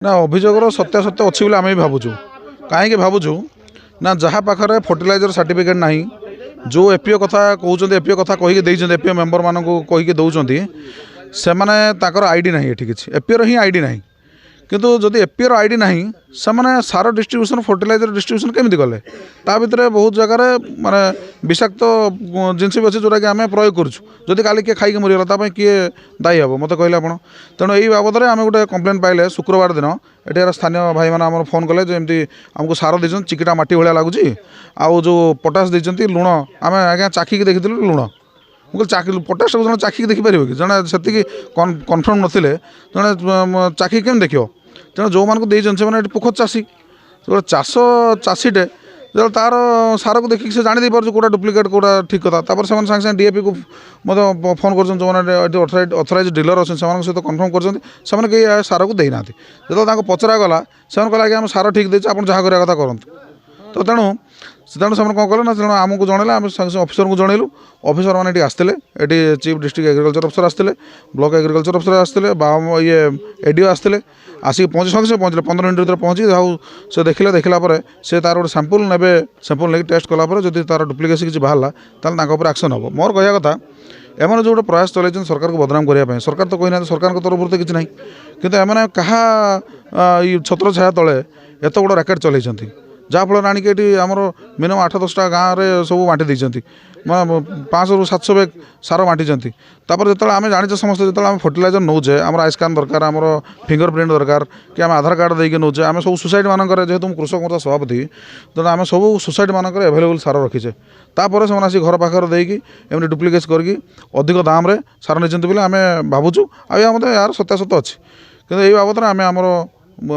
ना अभियोगर सत्यासत्य अच्छी बोली आम भी भावुँ कहीं भावुँ ना जहाँ पाखे फर्टिलाइजर सर्टिफिकेट ना जो एपीओ कथा कहते एपीओ कथा कहीकि एपीओ मेंबर मानक कहीकि दौरान से आईडी ना ये किसी एपीओर ही आईडी ना किंतु जदि एपीओर आईडी ना से सार डिस्ट्रीब्यूशन फर्टिलाइजर डिस्ट्रीब्यूशन केमी गले ता भितर बहुत जगार माने विषाक्त जिनस भी अच्छे जोटा कि आम प्रयोग करुँ काली किए खाई मरीगला किए दायी हे मत कहले आप तेणु यही बाबद में आम गोटे कम्प्लेन पाइले शुक्रवार दिन ये स्थानीय भाई मैंने आम फोन कले जमी आमको सार दे चिकिटा माटी भाया लगुच आउ जो पोटास देते लुण आम आज्ञा चाखिक देखी लुण मुझे पोटास जन चाखिक देखिपर कि जड़े से कनफर्म नथिले जड़े चाखिक केम देख तेणु जो मानक से पोखर चाषी जो चाष चाषीटे जो तार सार को देखिए से जानी पार्छ कौटा डुप्लिकेट कौटा ठीक कथा तापर से सागे सागे डीएपी को मतलब फोन कर जो अथराइज डीलर अच्छे से सहित कन्फर्म कर सार को देना जो पचरा गला से कहला कि आम सार ठीक देचे आप जहाँ करा कथा करूँ तो तेणु तेणु से कौन कले ना तेणु आमको जनइले आम अफिसर को जनइलु अफिसर मैंने आसते ये चीफ डिस्ट्रिक्ट एग्रीकल्चर अफिसर आसते ब्लॉक एग्रीकल्चर अफिसर आसते ये एडीओ आसते आसिक पहुँचे संगे पहुँचे 15 मिनट भर पहुँची से देखला से तार गोटे सैंपल ने सैंपल नहीं टेस्ट कलापर जब तार डुप्लिकेसी किसी बाहर ताल एक्शन हम मोर कह कथा एम जो प्रयास चलते सरकार को बदनाम करने सरकार तो कहना सरकार तरफ तो किसी ना कि एम क्या छत्र छाया तले एत बड़ रैकेट चलती जहाँफल आणिक आमर मिनिमम 8-10टा गाँव में सब बांटी देती 500 ରୁ 700 बैग सार बांटी जो आम जाने समस्त जो आम फर्टिलाइजर नौचे आम आइस्कान दरकार आम फिंगरप्रिंट दरकार कि आम आधार कार्ड देके नौचे आम सब सोसाइटी मानक जेहेतु कृषक मोर्चा सभापति तेणु आम सब सोसाइटी मानक एभेलेबल सार रखीचे तापर से आसी घर पाखे देकी एमती डुप्लिकेट करके अधिक दाम सार नहीं बोले आम भावुँ आ मत यार सत्यासत्य अच्छी कि यही बाबद आम आमर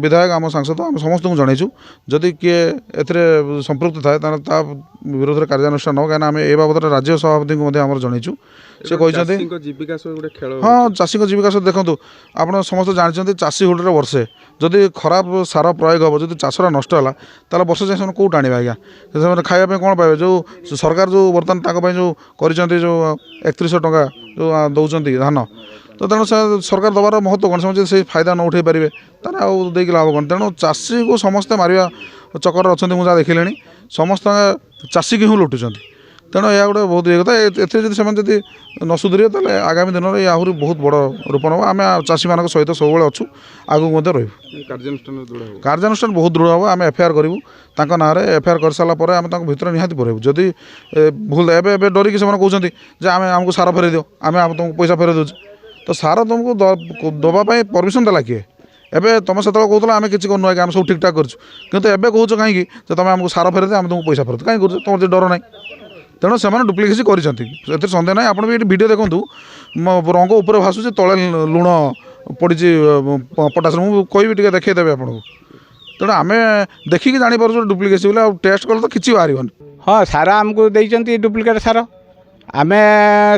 विधायक आम सांसद आम समस्त को जनईचु जदि किए ए संपृक्त थाए विरोध में कार्यानुष्ठान हो कहीं ए बाबद राज्य सभापति को जनईचु से कहते हाँ चाषी जीविका सहित देखो आप समस्त जानते चाषी हुडे वर्षे जदि खराब सार प्रयोग हम जो चाषरा नष्ट है ताल वर्ष जाए कौट आने आज्ञा खायापी कौन पाए जो सरकार जो बर्तमान जो कर 3100 टंका जो दौरान धान तो तेणु सरकार दबार महत्व कौन से फायदा न उठे पारे तार आगे लाभ कौन तेणु चाषी को समस्ते मारिया चक्कर अच्छा मुझे देखिले समस्त चाषी की ही लुटुंट तेणु यह गोटे बहुत ये कथा ए न सुधर तेल आगामी दिन में आहरी बहुत बड़ रूप हम आम चाषी मान सहित सब अच्छु आगू कार्यानुष्ठान बहुत दृढ़ हम आम एफआईआर करूँ ना एफआईआर कर सारापर आम भर निहाती पड़े जदि भूल एवं डरिकी से कहते आम आमको सार फेर दियो आम तुमको पैसा फेर दूँ तो सार तुमको दवाई परमिशन देला किए एबे तुम से कहला आम किसी करूँ आम सब ठीक ठाक करूँ एबे कहूँ कहीं तुम आमको सार फेर दे आम तुमको पैसा फेर कहीं कर तुम डर ना तेणु से डुप्लिकेसी कर सन्देह ना आप वीडियो देखूँ रंग उपर भाषुचे तले लुण पड़ी पोटास मुझे टे देखदेवी आपको तेणु आम देखिकी जापर डुप्लिकेसी बोले टेस्ट कले तो किसी बाहर हाँ सार आमको देती डुप्लिकेट सार आम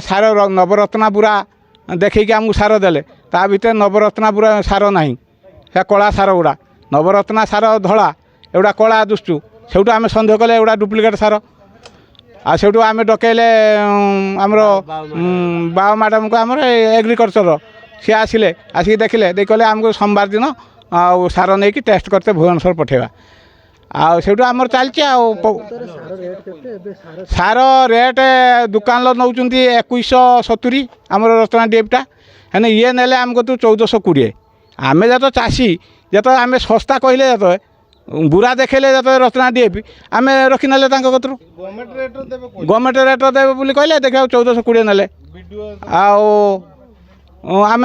सार नवरत्नापुरा देखिए आमको सार देले ता भीतर नवरत्नापुरा सार ना से कला सार गुड़ा नवरत्ना सार धला एगुड़ा कला दुष्टु से आम सन्देह कले एगुड़ा डुप्लिकेट सार आठू आम डकैले आमर बाबा मैडम को आमर एग्रीकल्चर सी आसिले आसिक देखिले कहले आमको सोमवार दिन आ सार नहीं कि टेस्ट करते भुवनेश्वर पठेगा आठू आमर चलती सार रेट दुकान नौ 2170 आमर रत्ना डीएपीटा है ये ने आमको तो 1420 आम जो चाषी जो आम सस्ता कहले जो बुरा देखले जो रत्ना डीएपी आम रखी ना गवर्नमेंट रेट देवे बोली कहले देखा 1420 ने आम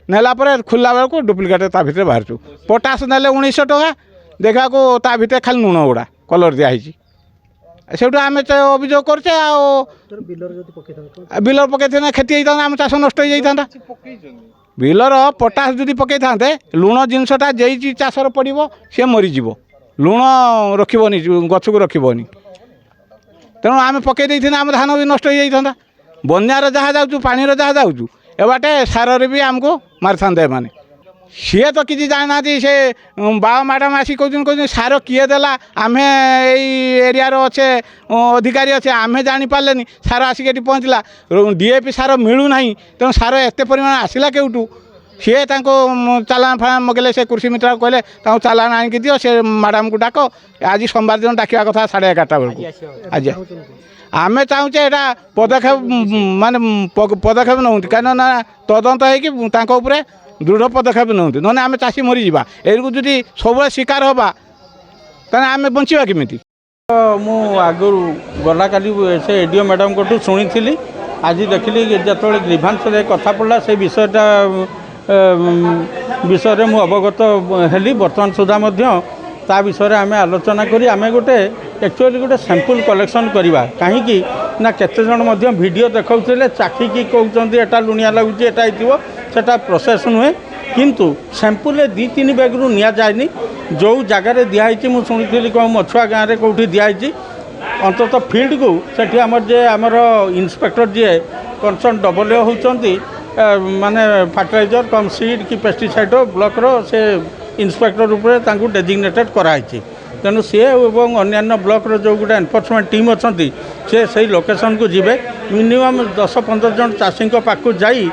नेला खोला बेलू डुप्लिकेट ता भीतर बाहर पोटास ने 1900 टका देखा को ता भीतर खाली लुण गुड़ा कलर दिखाई से आम अभियोग करचे बिलर पकई क्षति होता आम चाष नष्ट हो जाता बिलर पोटास जदि पकई था लुण जिनसटा जे चाषर पड़ो सी मरीज लुण रखनी गछ को रखनी तेणु आम पकई देते आम धान भी नष्ट हो जाता बन्यार जहाँ जाऊँ पानी जहाँ जाऊँ ए बाटे सारे भी आमको मारी था माने सी तो किसी जाना से बाबा मैडम आसिक कहते सार किए देला आम एरिया अच्छे अधिकारी अच्छे आम जापारे सार आसिक पहुँचला डीएपी सार मिलूना तेणु सार एत परिमाण आसला केउठू ସିଏ ତାଙ୍କୁ ଚାଲାଣ ଫାଲାଣ ମଗେଇଲେ ସେ କୃଷି ମିତ୍ର କହିଲେ ତାଙ୍କୁ ଚାଲାଣ ଆଣିକି ଦିଅ ସେ ମ୍ୟାଡ଼ାମକୁ ଡାକ ଆଜି ସୋମବାର ଦିନ ଡାକିବା କଥା 11:30 ବେଳକୁ ଆଜି ଆମେ ଚାହୁଁଛେ ଏଇଟା ପଦକ୍ଷେପ ମାନେ ପଦକ୍ଷେପ ନେଉଛନ୍ତି କାରଣ ନା ତଦନ୍ତ ହେଇକି ତାଙ୍କ ଉପରେ ଦୃଢ଼ ପଦକ୍ଷେପ ନେଉଛନ୍ତି ନହେଲେ ଆମେ ଚାଷୀ ମରିଯିବା ଏକୁ ଯଦି ସବୁବେଳେ ଶିକାର ହେବା ତାହେଲେ ଆମେ ବଞ୍ଚିବା କେମିତି। ମୁଁ ଆଗରୁ ଗଲାକାଲି ସେ ଏଡ଼ିଓ ମ୍ୟାଡ଼ାମଙ୍କଠୁ ଶୁଣିଥିଲି ଆଜି ଦେଖିଲି ଯେତେବେଳେ ଗ୍ରିଭାନ୍ସରେ କଥା ପଡ଼ିଲା ସେ ବିଷୟରେ ମୁଁ ଅବଗତ ହେଲି ବର୍ତ୍ତମାନ ସୁଦ୍ଧା ମଧ୍ୟ ତା ବିଷୟରେ ଆମେ ଆଲୋଚନା କରି ଆମେ ଆକ୍ଚୁଆଲି ଗୋଟେ ସାମ୍ପଲ୍ କଲେକ୍ସନ୍ କରିବା କାହିଁକି ନା କେତେଜଣ ମଧ୍ୟ ଭିଡ଼ିଓ ଦେଖାଉଥିଲେ ଚାଖିକି କହୁଛନ୍ତି ଏଟା ଲୁଣିଆ ଲାଗୁଛି ଏଟା ହେଇଥିବ ସେଟା ପ୍ରୋସେସ୍ ନୁହେଁ କିନ୍ତୁ ସାମ୍ପଲ୍ରେ 2-3 ବ୍ୟାଗ୍ରୁ ନିଆଯାଏନି ଯେଉଁ ଜାଗାରେ ଦିଆହେଇଛି ମୁଁ ଶୁଣିଥିଲି କ'ଣ ମଛୁଆ ଗାଁରେ କେଉଁଠି ଦିଆହେଇଛି ଅନ୍ତତଃ ଫିଲ୍ଡକୁ ସେଠି ଆମର ଇନ୍ସପେକ୍ଟର ଯିଏ କନସର୍ନ ଡବଲ୍ୟୁ ହେଉଛନ୍ତି ମାନେ ଫର୍ଟିଲାଇଜର କମ୍ ସିଡ୍ କି ପେଷ୍ଟିସାଇଡ଼ ବ୍ଲକର ସେ ଇନ୍ସପେକ୍ଟର ଉପରେ ତାଙ୍କୁ ଡେଜିଗ୍ନେଟେଡ୍ କରାହେଇଛି ତେଣୁ ସିଏ ଏବଂ ଅନ୍ୟାନ୍ୟ ବ୍ଲକର ଯେଉଁ ଗୋଟେ ଏନଫୋର୍ସମେଣ୍ଟ ଟିମ୍ ଅଛନ୍ତି ସେ ସେଇ ଲୋକେସନ୍କୁ ଯିବେ ମିନିମମ୍ 10-15 ଜଣ ଚାଷୀଙ୍କ ପାଖକୁ ଯାଇ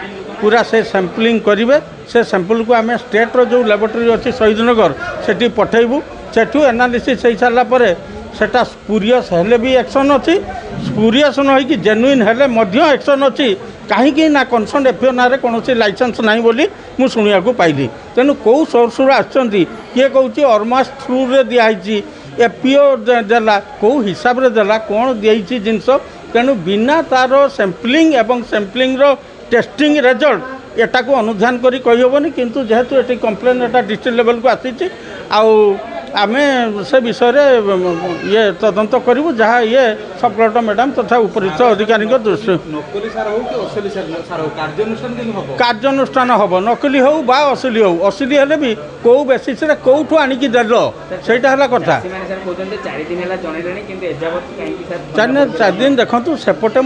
पूरा से सैंपलिंग करेंगे से सैंपल को आम स्टेट्र जो लैबोरेटरी अच्छी शहीदनगर से पठेबू सेठू एनालिसिस हो सारापर सेटा स्पूरियस हेले भी एक्शन अच्छी स्पूरियस न होगी जेन्युइन हेले एक्शन अच्छी कहीं ना कनसर्न एफओ ना कौन लाइसेंस ना बोली मुझे शुणा पाइली तेणु कौ सोर्स आसुँच किए कौच अरमास थ्रू रे दिखाई एफओ देला कौ हिसाब से देला कौन दिखाई जिनस तेणु बिना तार सैंपलिंग एवं सैंपलिंग टेस्टिंग रिजल्ट एटा को अनुधान करी कही होबनी किंतु जेहेतु एटी कंप्लेन एटा डिस्ट्रिक्ट लेवल को आसी आमे से विषय ये तदंत करूँ जहाँ ये सब कलेक्टर मैडम तथा उपरिस्थ अधिकारी दृष्टि कार्यानुष्ठान हम नकली हो बा असली हो असली हेले भी कौ बेसिस कौठू आणिकी देल सेटा है कथा 4 दिन देखु सेपटे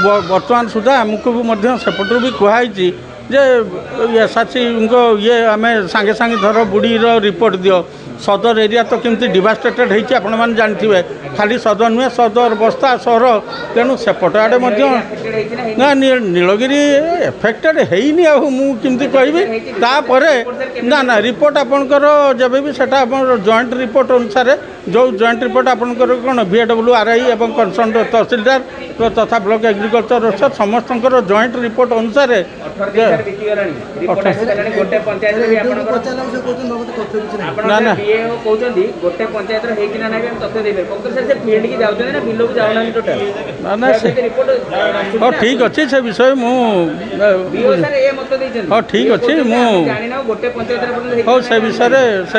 बर्तमान सुधा आमको भी सेपटू भी कहुई जे एसआरसी ये आम सांगे सांगे धर बुढ़ी रिपोर्ट दियो सदर एरिया तो केमती डिवास्टेटेड होती आपण मैंने जानते खाली सदर नुहे सदर बस्ता सहर तेणु सेपट आड़े ना नीलगिरी एफेक्टेड होनी आमती कहबी ना ना रिपोर्ट आपणकर जब भी सेटा जॉइंट रिपोर्ट अनुसार जो जॉइंट रिपोर्ट आपणकर कौन VAW RI और कनसर्न तहसीलदार तथा ब्लॉक एग्रीकल्चर अफिसर समस्त जॉइंट रिपोर्ट अनुसार ना ना गोटे पंचायत हाँ ठीक अच्छे से विषय हाँ ठीक अच्छे हाँ से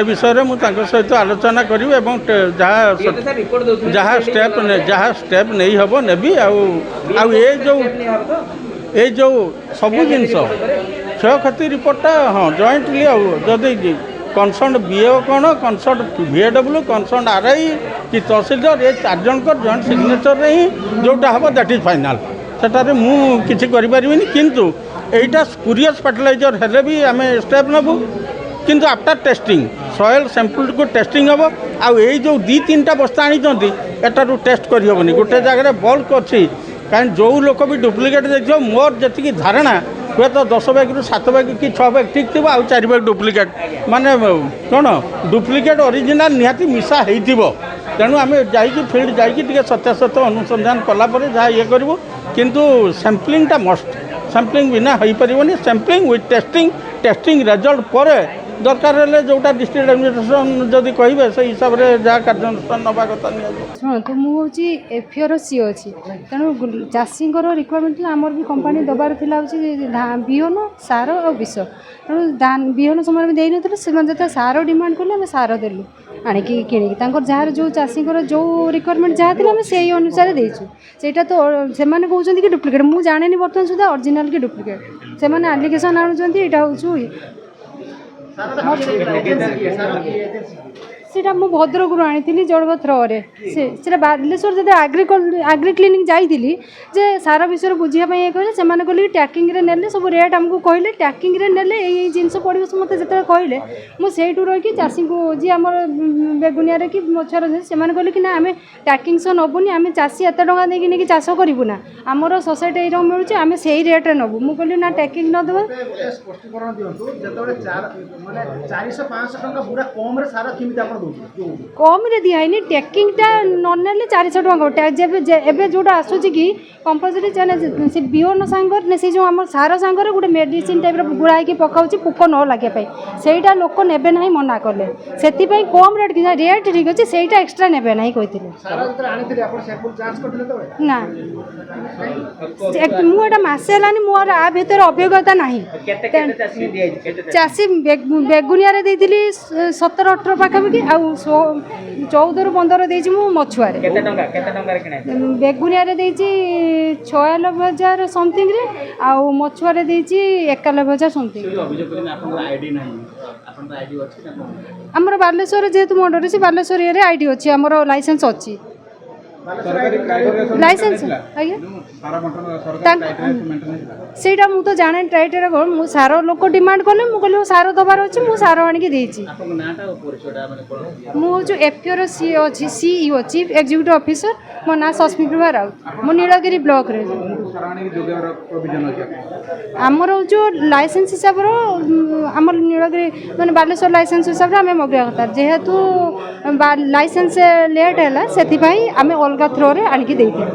विषय मुझे सहित आलोचना करी जहाँ स्टेप नहीं हम नेबी ये जो सबू जिनस क्षयक्षति रिपोर्टा हाँ जॉइंटली जदि कनसर्न BO कौन कनसर्न VAW कनसर्न RI कि तहसीलदार ये 4 जनकर जॉइंट सिग्नेचर ही जोटा हम दैट इज फाइनाल सेटारे मु किछि करि परिबिनी किंतु एटा स्पूरियस फर्टिलाइजर हेले भी आम स्टेप नबू किंतु आफ्टर टेस्टिंग सॉइल सैंपल को टेस्टिंग हम आउ ये जो 2-3टा बस्ता आनी एटारू टेस्ट करहबनी गोटे जगह बल्क अच्छी कहीं जो लोक भी डुप्लिकेट देखिए मोर जी धारणा हुए तो 10 बैग 7 बैग कि 6 बैग ठीक थी आउ 4 बैग डुप्लिकेट माने कौन डुप्लिकेट ओरिजिनाल निहाती मिसा हो तेणु आम जाइए फील्ड जाइए सत्यासत्य अनुसंधान कलापर जहाँ ये करूँ किंतु सैंपलिंगटा मस्ट सैंपलिंग बिना हो पारनी सैंपलिंग विथ टेस्टिंग रिजल्ट पर दरकार जोटा डिस्ट्रिक्ट एडमिनिस्ट्रेशन जदि कहे से हिसाब से जहाँ कार्यानुष्ठान नवा कथा शुणु मुझे एफओ सी अच्छी तेणु चाषी रिक्वायरमेंट आमर भी कंपानी दबार बिहन सार और विष तेणु बिहन समय में देन जो सार डिमांड कले आम सार देलु आणिकी किणिकी जहाँ जो चाषी जो रिक्वायरमेंट जहाँ थी आम से अनुसार देचु सेटा तो से कहते कि डुप्लिकेट मुझे जाने बर्तमान सुधा ओरिजिनल कि डुप्लिकेट से आप्लिकेसन आणुंट यहाँ हूँ সেটা মু ভদ্রকରୁ ଆଣିଥିଲି ଜଣଙ୍କ ଥ୍ରୋରେ ସେଟା ବାଲେଶ୍ୱର ଯେତେ ଆଗ୍ରି କ୍ଲିନିକ୍ ଯାଇଥିଲି ଯେ ସାର ବିଷୟରେ ବୁଝିବା ପାଇଁ କହିଲେ ସେମାନେ କହିଲେ କି ଟ୍ୟାକିଂରେ ନେଲେ ସବୁ ରେଟ୍ ଆମକୁ କହିଲେ ଟ୍ୟାକିଂରେ ନେଲେ ଏଇ ଜିନିଷ ପଡ଼ିବ ମୋତେ ଯେତେବେଳେ କହିଲେ ମୁଁ ସେଇଠୁ ରହିକି ଚାଷୀଙ୍କୁ ଯିଏ ଆମର ବେଗୁନିଆରେ କି ମଛୁଆର ସେମାନେ କହିଲେ କି ନା ଆମେ ଟ୍ୟାକିଂ ସହ ନେବୁନି ଆମେ ଚାଷୀ ଏତେ ଟଙ୍କା ଦେଇକି ନେଇକି ଚାଷ କରିବୁ ନା ଆମର ସୋସାଇଟି ଏଇର ମିଳୁଛି ଆମେ ସେଇ ରେଟ୍ରେ ନେବୁ ମୁଁ କହିଲି ନା ଟ୍ୟାକିଂ ନଦେବା ସ୍ପଷ୍ଟୀକରଣ ଦିଅନ୍ତୁ ଯେତେବେଳେ ମାନେ 400-500 ଟଙ୍କା ପୁରା କମ୍ରେ ସାର କେମିତି ଆପଣ ଦେଉଛନ୍ତି କମ୍ରେ ଦିଆହେଇନି ଟ୍ୟାକିଂଟା ନ ନେଲେ 400 ଟଙ୍କା ଏବେ ଯେଉଁଟା ଆସୁଛି କି କମ୍ପଲସରି ସେ ବିହନ ସାଙ୍ଗରେ ସେ ଯେଉଁ ଆମର ସାର ସାଙ୍ଗରେ ଗୋଟେ ମେଡ଼ିସିନ୍ ଟାଇପ୍ର ଗୁଳା ହେଇକି ପକାଉଛି ପୋକ ନ ଲାଗିବା ପାଇଁ ସେଇଟା ଲୋକ ନେବେ ନାହିଁ ମନା କଲେ ସେଥିପାଇଁ କମ୍ ରେଟ୍ ରେଟ୍ ଠିକ୍ ଅଛି ସେଇଟା ଏକ୍ସଟ୍ରା ନେବେ ନାହିଁ କହିଥିଲେ ନା ମୁଁ ଏଇଟା ମାସେ ହେଲାନି ମୋର ଆ ଭିତରେ ଅଭିଜ୍ଞତା ନାହିଁ ଚାଷୀ ବେଗୁନିଆରେ ଦେଇଥିଲି 17-18 ପାଖାପାଖି ଆଉ 14-15 ଦେଇଛି ମୁଁ ମଛୁଆରେ ବେଗୁନିଆରେ ଦେଇଛି 96,000 ସମଥିଙ୍ଗରେ ଆଉ ମଛୁଆରେ ଦେଇଛି 91,000 ସମଥିଙ୍ଗ ଆମର ବାଲେଶ୍ୱର ଯେହେତୁ ମଣ୍ଡରେ ସେ ବାଲେଶ୍ୱର ଇଏରେ ଆଇଡି ଅଛି ଆମର ଲାଇସେନ୍ସ ଅଛି ଲାଇସେନ୍ସ ଆଜ୍ଞା ସେଇଟା ମୁଁ ତ ଜାଣେ ଟ୍ରାଇଟେରେ କ'ଣ ମୁଁ ସାର ଲୋକ ଡିମାଣ୍ଡ କଲେ ମୁଁ କହିଲି ସାର ଦେବାର ଅଛି ମୁଁ ସାର ଆଣିକି ଦେଇଛି ମୁଁ ହେଉଛି ଏଫ୍ପିଓର ଅଛି ସିଇଓ ଚିଫ୍ ଏକ୍ଜିକ୍ୟୁଟିଭ୍ ଅଫିସର ମୋ ନାଁ ସସ୍ମିପ୍ରଭା ରାଉତ ମୁଁ ନୀଳଗିରି ବ୍ଲକରେ ଆମର ହେଉଛି ଲାଇସେନ୍ସ ହିସାବର ଆମର ନୀଳଗିରି ମାନେ ବାଲେଶ୍ୱର ଲାଇସେନ୍ସ ହିସାବରେ ଆମେ ମଗେଇବା କଥା ଯେହେତୁ ଲାଇସେନ୍ସ ଲେଟ୍ ହେଲା ସେଥିପାଇଁ ଆମେ ଅଲଗା ଥ୍ରୋରେ ଆଣିକି ଦେଇଥିଲୁ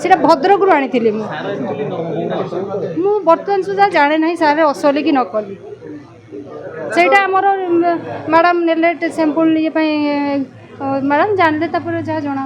ସେଇଟା ଭଦ୍ରକରୁ ଆଣିଥିଲି ମୁଁ ବର୍ତ୍ତମାନ ସୁଦ୍ଧା ଜାଣେ ନାହିଁ ସାର୍ ଅସଲି କି ନକଲି ସେଇଟା ଆମର ମ୍ୟାଡ଼ାମ୍ ନେଲେ ସାମ୍ପଲ୍ ଇଏ ପାଇଁ ମ୍ୟାଡ଼ାମ୍ ଜାଣିଲେ ତାପରେ ଯାହା ଜଣା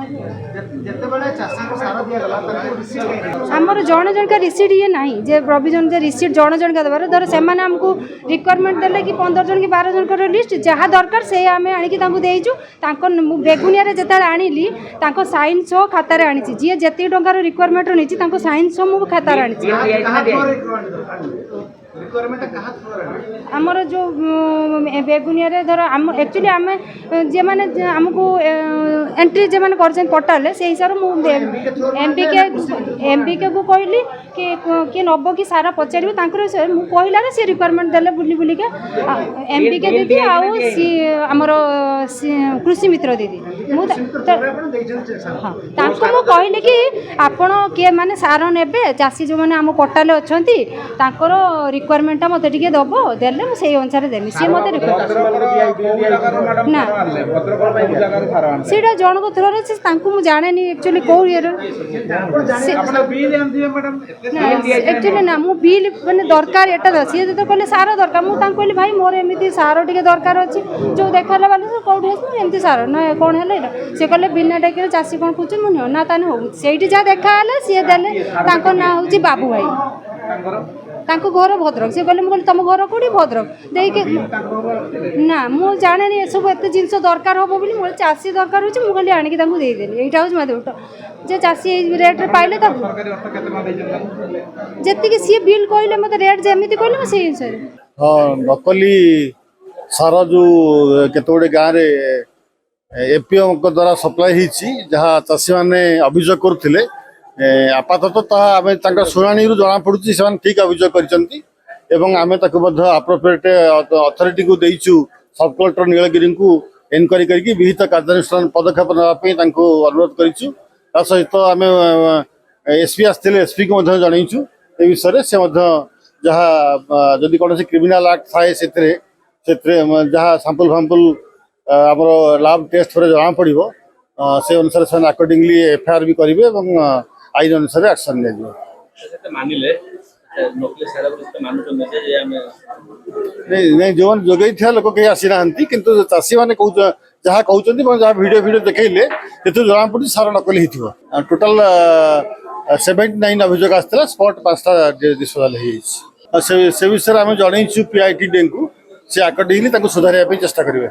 ଆମର ଜଣେ ଜଣକା ରିସିଟ୍ ଇଏ ନାହିଁ ଯେ ପ୍ରୋଭିଜନ୍ ଯେ ରିସିଟ୍ ଜଣେ ଜଣକା ଦେବାର ଧର ସେମାନେ ଆମକୁ ରିକ୍ୱାରମେଣ୍ଟ ଦେଲେ କି 15 ଜଣ କି 12 ଜଣଙ୍କର ଲିଷ୍ଟ ଯାହା ଦରକାର ସେ ଆମେ ଆଣିକି ତାଙ୍କୁ ଦେଇଛୁ ତାଙ୍କ ମୁଁ ବେଗୁନିଆରେ ଯେତେବେଳେ ଆଣିଲି ତାଙ୍କ ସାଇନ୍ ସହ ଖାତାରେ ଆଣିଛି ଯିଏ ଯେତିକି ଟଙ୍କାର ରିକ୍ୱାରମେଣ୍ଟ ନେଇଛି ତାଙ୍କ ସାଇନ୍ ସହ ମୁଁ ଖାତାରେ ଆଣିଛି ଆମର ଯେଉଁ ବେଗୁନିଆରେ ଧର ଆମ ଆକ୍ଚୁଆଲି ଆମେ ଯେମାନେ ଆମକୁ ଏଣ୍ଟ୍ରି ଯେମାନେ କରିଛନ୍ତି ପୋର୍ଟାଲରେ ସେଇ ହିସାବରେ ମୁଁ ଏମ୍ବିକେକୁ କହିଲି କି କିଏ ନେବ କି ସାର ପଚାରିବ ତାଙ୍କର ମୁଁ କହିଲାରେ ସେ ରିକ୍ୱାରମେଣ୍ଟ ଦେଲେ ବୁଲିକା ଏମ୍ବିକେ ଦିଦି ଆଉ ଆମର କୃଷି ମିତ୍ର ଦିଦି ମୁଁ ହଁ ତାଙ୍କୁ ମୁଁ କହିଲି କି ଆପଣ କିଏ ମାନେ ସାର ନେବେ ଚାଷୀ ଯେଉଁମାନେ ଆମ ପୋର୍ଟାଲରେ ଅଛନ୍ତି ତାଙ୍କର ରିକ୍ୱାରମେଣ୍ଟଟା ମୋତେ ଟିକେ ଦେବ ଦେଲେ ମୁଁ ସେଇ ଅନୁସାରେ ଦେବି ସିଏ ମୋତେ ନା ସେଇଟା ଜଣଙ୍କ ଥ୍ରୋରେ ତାଙ୍କୁ ମୁଁ ଜାଣେନି ଆକ୍ଚୁଆଲି କେଉଁ ଇଏର ଆକ୍ଚୁଆଲି ନା ମୁଁ ବିଲ୍ ମାନେ ଦରକାର ଏଟା ସିଏ ଯେତେବେଳେ କହିଲେ ସାର ଦରକାର ମୁଁ ତାଙ୍କୁ କହିଲି ଭାଇ ମୋର ଏମିତି ସାର ଟିକେ ଦରକାର ଅଛି ଯେଉଁ ଦେଖାହେଲା ବାଲେ କେଉଁଠି ଆସିବ ଏମିତି ସାର ନା କ'ଣ ହେଲା ଏଇଟା ସେ କହିଲେ ବିନା ଡାକିରେ ଚାଷୀ କ'ଣ କହୁଛନ୍ତି ମୁଁ ନିଅ ନା ତାହେଲେ ହଉ ସେଇଠି ଯାହା ଦେଖାହେଲା ସିଏ ଦେଲେ ତାଙ୍କ ନାଁ ହେଉଛି ବାବୁ ଭାଇ ତାଙ୍କ ଘର ଭଦ୍ରକ ସେ କହିଲେ ମୁଁ କହିଲି ତମ ଘର କେଉଁଠି ଭଦ୍ରକ ଦେଇକି ନା ମୁଁ ଜାଣେନି ଏସବୁ ଏତେ ଜିନିଷ ଦରକାର ହେବ ବୋଲି ମୋର ଚାଷୀ ଦରକାର ହେଉଛି ମୁଁ ଖାଲି ଆଣିକି ତାଙ୍କୁ ଦେଇଦେଲି ଏଇଟା ହେଉଛି ମାଧ୍ୟମ ଯେ ଚାଷୀ ଏଇ ରେଟ୍ରେ ପାଇଲେ ତାକୁ ଯେତିକି ସିଏ ବିଲ୍ କହିଲେ ମୋତେ ରେଟ୍ ଯେମିତି କହିଲେ ମୁଁ ସେଇ ଅନୁସାରେ ହଁ ନକଲି ସାର ଯେଉଁ କେତେ ଗୁଡ଼ିଏ ଗାଁରେ ଏଫ୍ପିଓଙ୍କ ଦ୍ୱାରା ସପ୍ଲାଏ ହେଇଛି ଯାହା ଚାଷୀମାନେ ଅଭିଯୋଗ କରୁଥିଲେ ଆପାତତଃ ତାହା ଆମେ ତାଙ୍କ ଶୁଣାଣିରୁ ଜଣାପଡ଼ୁଛି ସେମାନେ ଠିକ୍ ଅଭିଯୋଗ କରିଛନ୍ତି ଏବଂ ଆମେ ତାକୁ ମଧ୍ୟ ଆପ୍ରୋପ୍ରିଏଟ୍ ଅଥରିଟିକୁ ଦେଇଛୁ ସବ୍ କଲେକ୍ଟର ନୀଳଗିରିଙ୍କୁ ଏନକ୍ୱାରି କରିକି ବିହିତ କାର୍ଯ୍ୟାନୁଷ୍ଠାନ ପଦକ୍ଷେପ ନେବା ପାଇଁ ତାଙ୍କୁ ଅନୁରୋଧ କରିଛୁ ତା ସହିତ ଆମେ ଏସ୍ପି ଆସିଥିଲେ ଏସ୍ପିକୁ ମଧ୍ୟ ଜଣାଇଛୁ ଏ ବିଷୟରେ ସେ ମଧ୍ୟ ଯାହା ଯଦି କୌଣସି କ୍ରିମିନାଲ ଆକ୍ଟ ଥାଏ ସେଥିରେ ଯାହା ସାମ୍ପଲ୍ ଫାମ୍ପଲ୍ ଆମର ଲ୍ୟାବ୍ ଟେଷ୍ଟ ପରେ ଜଣାପଡ଼ିବ ସେ ଅନୁସାରେ ସେମାନେ ଆକର୍ଡିଂଲି ଏଫ୍ଆଇଆର୍ ବି କରିବେ ଏବଂ ଆଇନ ଅନୁସାରେ ଆକ୍ସନ୍ ନିଆଯିବ ନାଇଁ ଯେଉଁମାନେ ଯୋଗାଇଥିବା ଲୋକ କେହି ଆସିନାହାନ୍ତି କିନ୍ତୁ ଚାଷୀମାନେ ଯାହା କହୁଛନ୍ତି ଯାହା ଭିଡ଼ିଓ ଦେଖେଇଲେ ସେଥିରୁ ଜଣାପଡ଼ୁଛି ସାର ନକଲି ହେଇଥିବ ଟୋଟାଲ 79 ଅଭିଯୋଗ ଆସିଥିଲା ସ୍ପଟ୍ 5ଟା ଡିସପୋଜାଲ୍ ହେଇଯାଇଛି ସେ ବିଷୟରେ ଆମେ ଜଣେଇଛୁ PITDଙ୍କୁ ସେ ଆକର୍ଡିଂଲି ତାଙ୍କୁ ସୁଧାରିବା ପାଇଁ ଚେଷ୍ଟା କରିବେ।